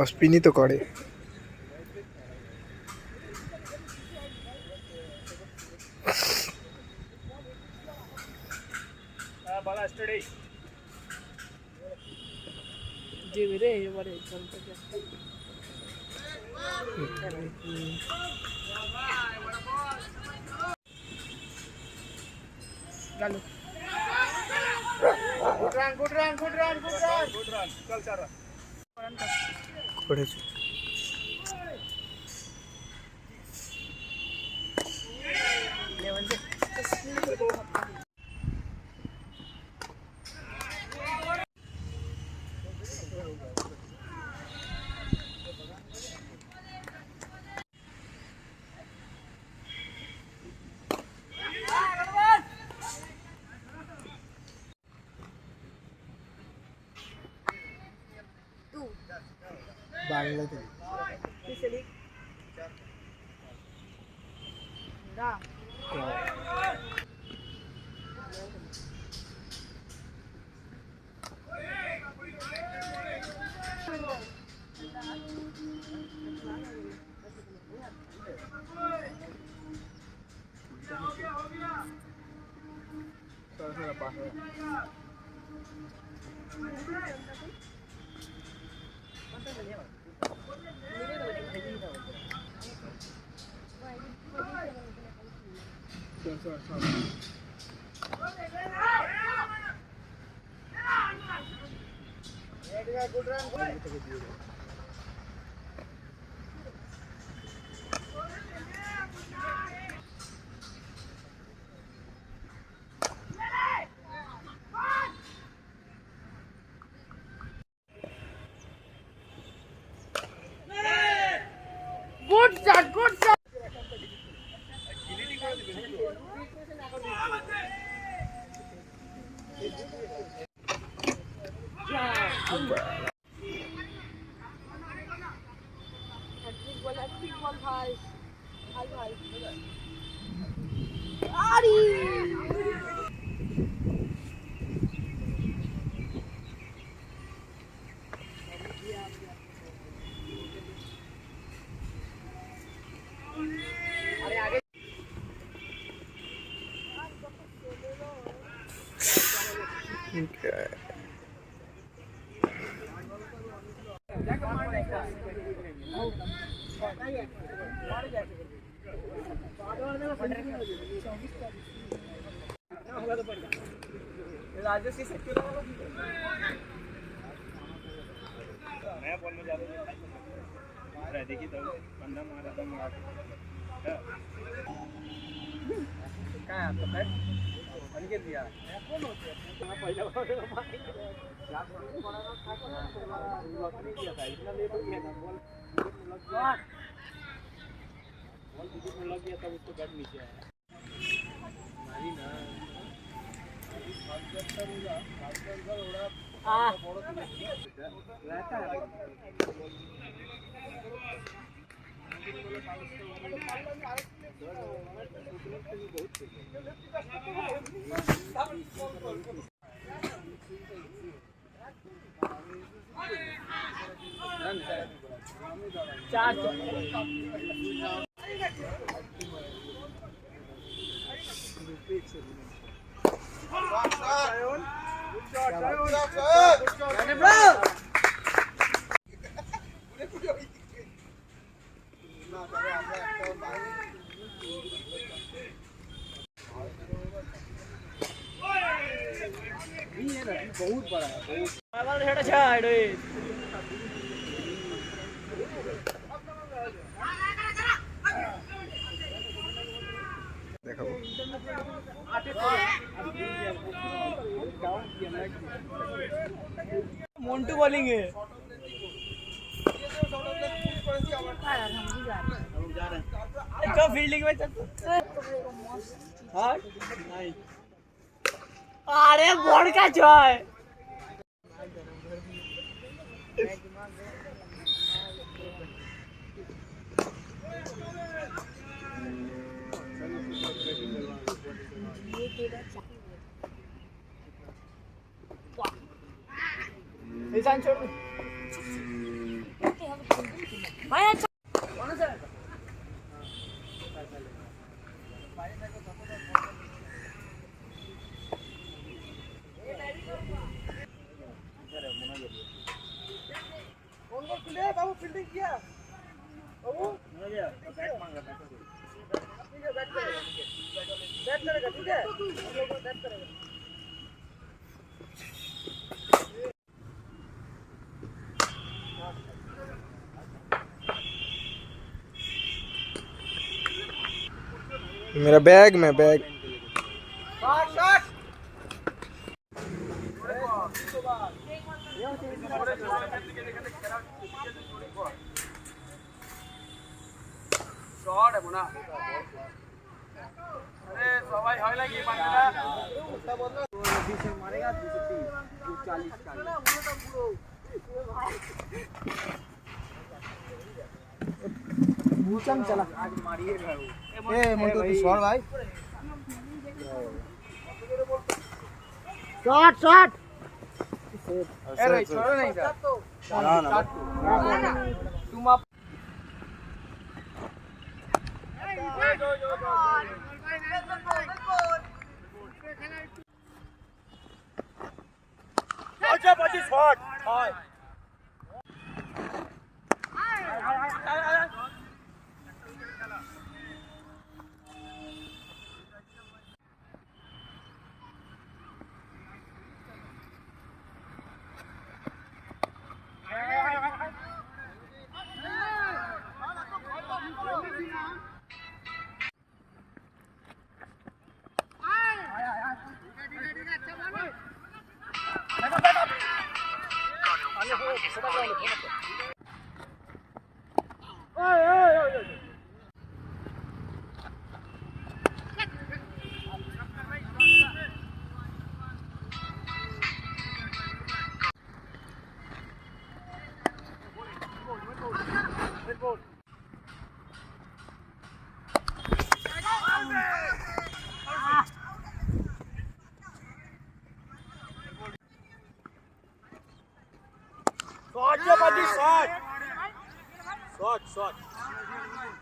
অস্পিনই তো করে। করেছে। বাংলাতে नया बॉल में ज्यादा देखी तो बंदा मारा तो मारा काय आता काय अनिकेत दिया कोण होते पहिला बॉल मारी जात कोणाला काय कोणाला लॉटरी दिया था इतना लेट हो गया ना बॉल लग गया बॉल विकेट में लग गया तब उसको बैट नीचे आया मारी ना रहता है बहुत बड़ा है দেখাবো। मोन्टू बॉलिंग है तो फील्डिंग में अरे बोर्ड का जॉय ईशान छोड़ दे भाई अच्छा कौन सा है कौन को खुले बाबू फील्डिंग किया बाबू हो गया बैट मांगा बैट ठीक है बैट करेगा ठीक है हम लोग बैट करेगा मेरा बैग में बैग शॉट शॉट शॉट है मुना अरे सवाई হয় নাকি মারবেনা ওটা বদলা 20 मारेगा 230 240 का ना मुना পুরো मुचम चला आज मारिए ए मोटू तू छोड़ भाई शॉट शॉट अरे छोड़ो नहीं था ना ना तुम आप अच्छा 25 शॉट हाय Shot, shot.